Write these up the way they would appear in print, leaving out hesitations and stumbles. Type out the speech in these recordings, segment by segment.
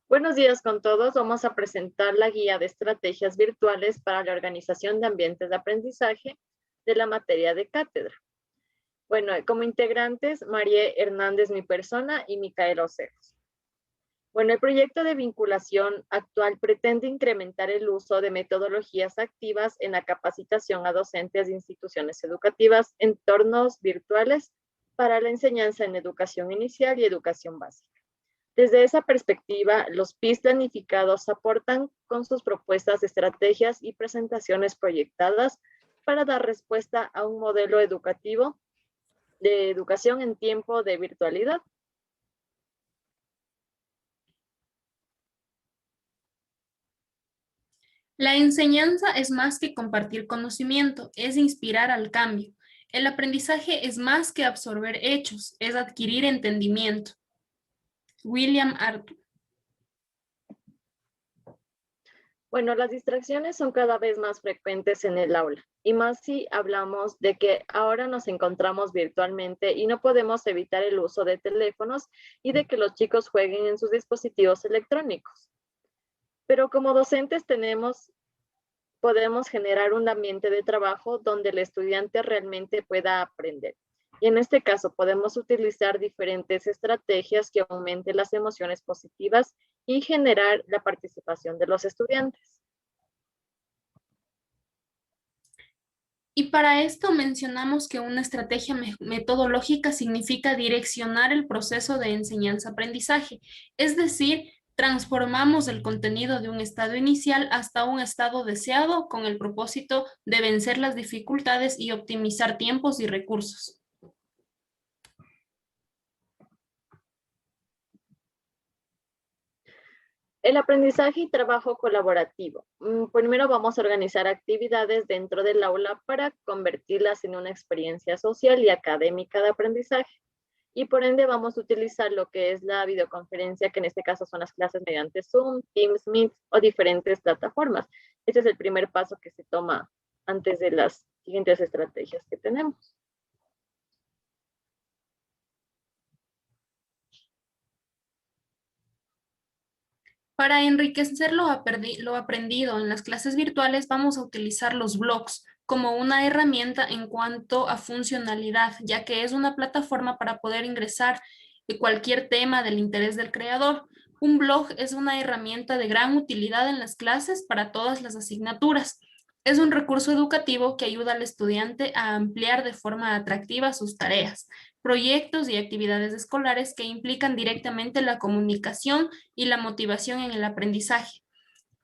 Buenos días con todos. Vamos a presentar la guía de estrategias virtuales para la organización de ambientes de aprendizaje de la materia de cátedra. Bueno, como integrantes, María Hernández, mi persona, y Micaela Oceros. Bueno, el proyecto de vinculación actual pretende incrementar el uso de metodologías activas en la capacitación a docentes de instituciones educativas en entornos virtuales para la enseñanza en educación inicial y educación básica. Desde esa perspectiva, los PIS planificados aportan con sus propuestas, estrategias y presentaciones proyectadas para dar respuesta a un modelo educativo de educación en tiempo de virtualidad. La enseñanza es más que compartir conocimiento, es inspirar al cambio. El aprendizaje es más que absorber hechos, es adquirir entendimiento. William Arthur. Bueno, las distracciones son cada vez más frecuentes en el aula, y más si hablamos de que ahora nos encontramos virtualmente y no podemos evitar el uso de teléfonos y de que los chicos jueguen en sus dispositivos electrónicos. Pero como docentes podemos generar un ambiente de trabajo donde el estudiante realmente pueda aprender. Y en este caso podemos utilizar diferentes estrategias que aumenten las emociones positivas y generar la participación de los estudiantes. Y para esto mencionamos que una estrategia metodológica significa direccionar el proceso de enseñanza-aprendizaje, es decir, transformamos el contenido de un estado inicial hasta un estado deseado con el propósito de vencer las dificultades y optimizar tiempos y recursos. El aprendizaje y trabajo colaborativo. Primero vamos a organizar actividades dentro del aula para convertirlas en una experiencia social y académica de aprendizaje. Y por ende vamos a utilizar lo que es la videoconferencia, que en este caso son las clases mediante Zoom, Teams, Meet o diferentes plataformas. Este es el primer paso que se toma antes de las siguientes estrategias que tenemos. Para enriquecer lo aprendido en las clases virtuales, vamos a utilizar los blogs como una herramienta en cuanto a funcionalidad, ya que es una plataforma para poder ingresar cualquier tema del interés del creador. Un blog es una herramienta de gran utilidad en las clases para todas las asignaturas. Es un recurso educativo que ayuda al estudiante a ampliar de forma atractiva sus tareas, proyectos y actividades escolares que implican directamente la comunicación y la motivación en el aprendizaje.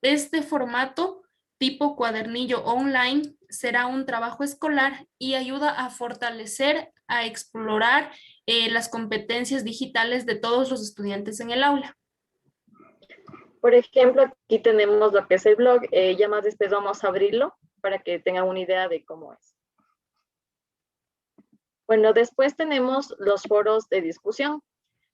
Este formato tipo cuadernillo online será un trabajo escolar y ayuda a fortalecer, a explorar las competencias digitales de todos los estudiantes en el aula. Por ejemplo, aquí tenemos lo que es el blog. Ya más después vamos a abrirlo para que tengan una idea de cómo es. Bueno, después tenemos los foros de discusión.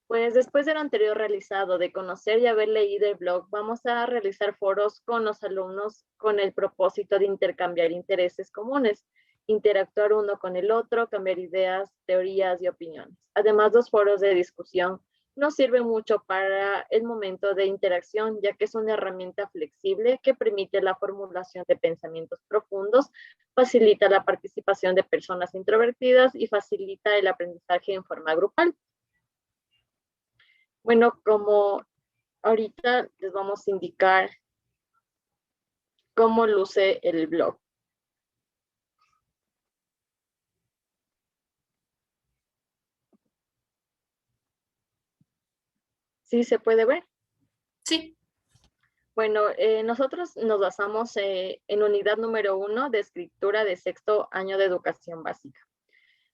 Pues después de lo anterior realizado, de conocer y haber leído el blog, vamos a realizar foros con los alumnos con el propósito de intercambiar intereses comunes, interactuar uno con el otro, cambiar ideas, teorías y opiniones. Además, los foros de discusión nos sirven mucho para el momento de interacción, ya que es una herramienta flexible que permite la formulación de pensamientos profundos, facilita la participación de personas introvertidas y facilita el aprendizaje en forma grupal. Bueno, como ahorita les vamos a indicar cómo luce el blog. ¿Sí se puede ver? Sí. Bueno, nosotros nos basamos en unidad número 1 de escritura de sexto año de educación básica.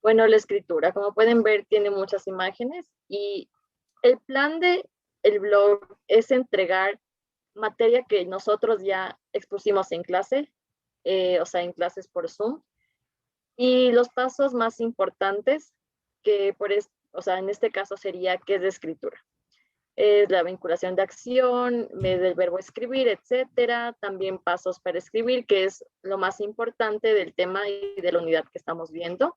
Bueno, la escritura, como pueden ver, tiene muchas imágenes y el plan de el blog es entregar materia que nosotros ya expusimos en clase, o sea, en clases por Zoom. Y los pasos más importantes, que o sea, en este caso sería qué es de escritura. Es la vinculación de acción, del verbo escribir, etcétera. También pasos para escribir, que es lo más importante del tema y de la unidad que estamos viendo.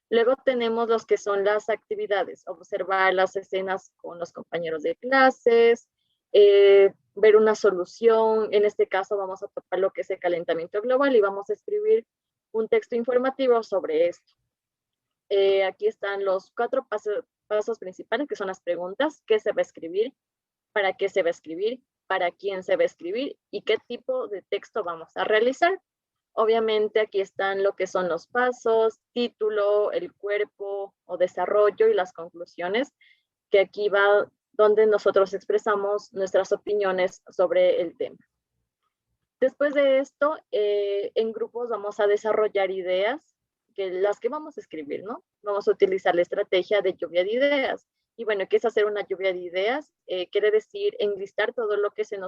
Luego tenemos los que son las actividades, observar las escenas con los compañeros de clases, ver una solución. En este caso vamos a topar lo que es el calentamiento global y vamos a escribir un texto informativo sobre esto. Aquí están los 4 pasos principales, que son las preguntas: ¿qué se va a escribir? ¿Para qué se va a escribir? ¿Para quién se va a escribir? ¿Y qué tipo de texto vamos a realizar? Obviamente aquí están lo que son los pasos, título, el cuerpo o desarrollo y las conclusiones, que aquí va donde nosotros expresamos nuestras opiniones sobre el tema. Después de esto, en grupos vamos a desarrollar ideas, las que vamos a escribir, ¿no? Vamos a utilizar la estrategia de lluvia de ideas. Y bueno, ¿qué es hacer una lluvia de ideas? Quiere decir enlistar todo lo que se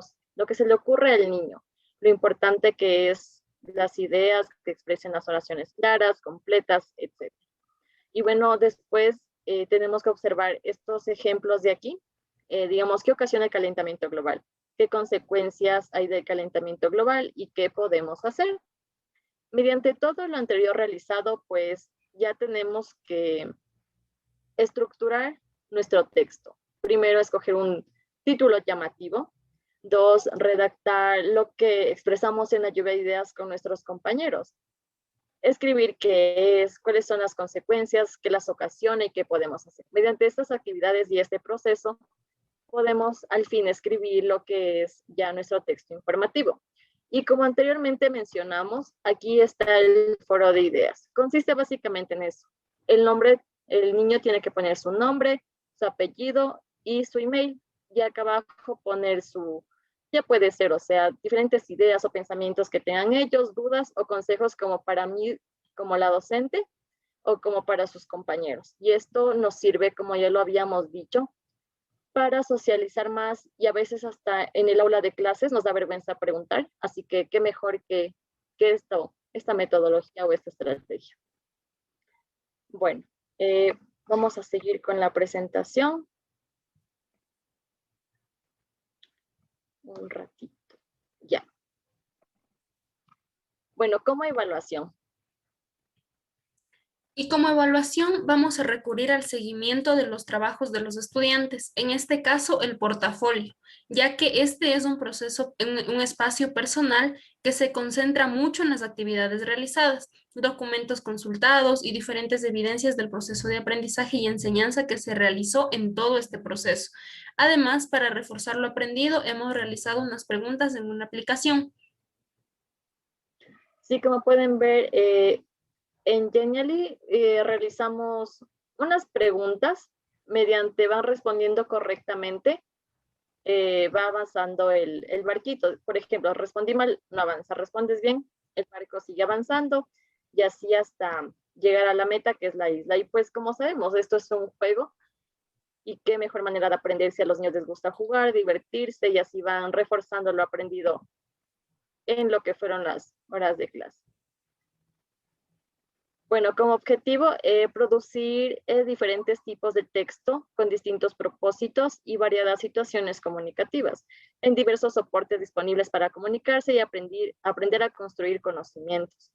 le ocurre al niño. Lo importante que es las ideas que expresen las oraciones claras, completas, etc. Y bueno, después tenemos que observar estos ejemplos de aquí. Digamos, ¿qué ocasiona el calentamiento global? ¿Qué consecuencias hay del calentamiento global y qué podemos hacer? Mediante todo lo anterior realizado, pues ya tenemos que estructurar nuestro texto. Primero, escoger un título llamativo. 2, redactar lo que expresamos en la lluvia de ideas con nuestros compañeros. Escribir qué es, cuáles son las consecuencias, qué las ocasiona y qué podemos hacer. Mediante estas actividades y este proceso, podemos al fin escribir lo que es ya nuestro texto informativo. Y como anteriormente mencionamos, aquí está el foro de ideas. Consiste básicamente en eso. El niño tiene que poner su nombre, su apellido y su email. Y acá abajo poner ya puede ser, o sea, diferentes ideas o pensamientos que tengan ellos, dudas o consejos como para mí, como la docente, o como para sus compañeros. Y esto nos sirve, como ya lo habíamos dicho, para socializar más, y a veces hasta en el aula de clases nos da vergüenza preguntar, así que qué mejor que esta metodología o esta estrategia. Bueno, vamos a seguir con la presentación. Un ratito, ya. Bueno, como evaluación. Y como evaluación vamos a recurrir al seguimiento de los trabajos de los estudiantes, en este caso el portafolio, ya que este es un proceso, un espacio personal que se concentra mucho en las actividades realizadas, documentos consultados y diferentes evidencias del proceso de aprendizaje y enseñanza que se realizó en todo este proceso. Además, para reforzar lo aprendido, hemos realizado unas preguntas en una aplicación. Sí, como pueden ver, en Genially realizamos unas preguntas, mediante van respondiendo correctamente, va avanzando el barquito. Por ejemplo, respondí mal, no avanza. Respondes bien, el barco sigue avanzando, y así hasta llegar a la meta, que es la isla. Y pues como sabemos, esto es un juego, y qué mejor manera de aprender si a los niños les gusta jugar, divertirse, y así van reforzando lo aprendido en lo que fueron las horas de clase. Bueno, como objetivo, producir diferentes tipos de texto con distintos propósitos y variadas situaciones comunicativas en diversos soportes disponibles para comunicarse y aprender a construir conocimientos.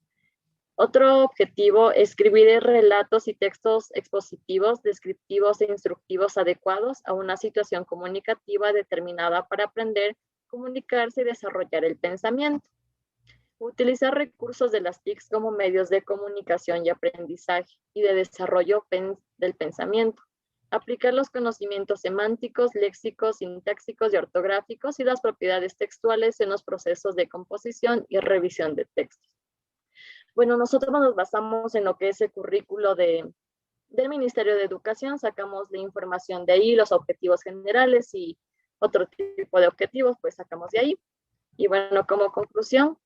Otro objetivo, escribir relatos y textos expositivos, descriptivos e instructivos adecuados a una situación comunicativa determinada para aprender, comunicarse y desarrollar el pensamiento. Utilizar recursos de las TICs como medios de comunicación y aprendizaje y de desarrollo del pensamiento. Aplicar los conocimientos semánticos, léxicos, sintácticos y ortográficos y las propiedades textuales en los procesos de composición y revisión de textos. Bueno, nosotros nos basamos en lo que es el currículo del Ministerio de Educación, sacamos la información de ahí, los objetivos generales y otro tipo de objetivos, pues sacamos de ahí. Y bueno, como conclusión,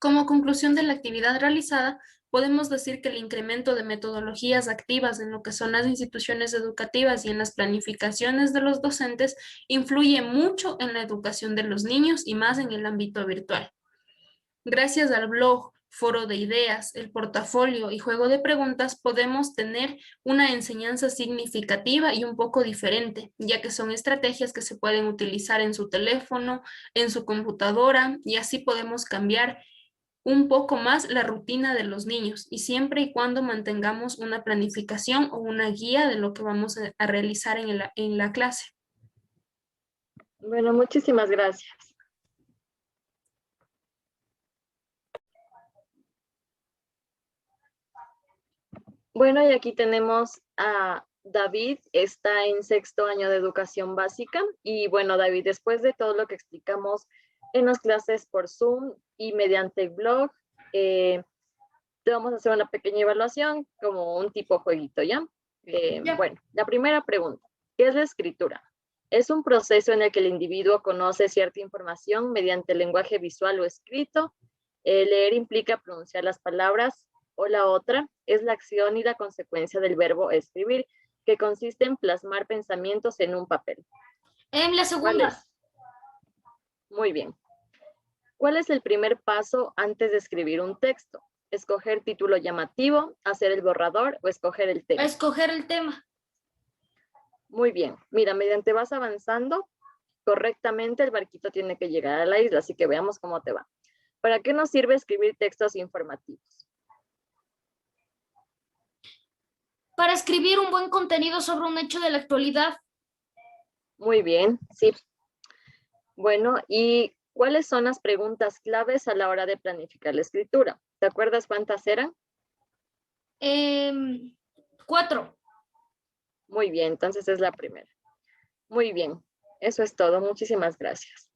De la actividad realizada, podemos decir que el incremento de metodologías activas en lo que son las instituciones educativas y en las planificaciones de los docentes influye mucho en la educación de los niños y más en el ámbito virtual. Gracias al blog, foro de ideas, el portafolio y juego de preguntas, podemos tener una enseñanza significativa y un poco diferente, ya que son estrategias que se pueden utilizar en su teléfono, en su computadora, y así podemos cambiar un poco más la rutina de los niños, y siempre y cuando mantengamos una planificación o una guía de lo que vamos a realizar en la clase. Bueno, muchísimas gracias. Bueno, y aquí tenemos a David, está en sexto año de educación básica. Y bueno, David, después de todo lo que explicamos en las clases por Zoom y mediante el blog, te vamos a hacer una pequeña evaluación como un tipo jueguito, ¿ya? Ya. Bueno, la primera pregunta, ¿qué es la escritura? Es un proceso en el que el individuo conoce cierta información mediante el lenguaje visual o escrito. Leer implica pronunciar las palabras, o la otra es la acción y la consecuencia del verbo escribir, que consiste en plasmar pensamientos en un papel. La ¿Cuál segunda. es? Muy bien. ¿Cuál es el primer paso antes de escribir un texto? Escoger título llamativo, hacer el borrador o escoger el tema. Escoger el tema. Muy bien. Mira, mediante vas avanzando correctamente, el barquito tiene que llegar a la isla, así que veamos cómo te va. ¿Para qué nos sirve escribir textos informativos? Para escribir un buen contenido sobre un hecho de la actualidad. Muy bien, sí. Bueno, ¿y cuáles son las preguntas claves a la hora de planificar la escritura? ¿Te acuerdas cuántas eran? 4. Muy bien, entonces es la primera. Muy bien, eso es todo. Muchísimas gracias.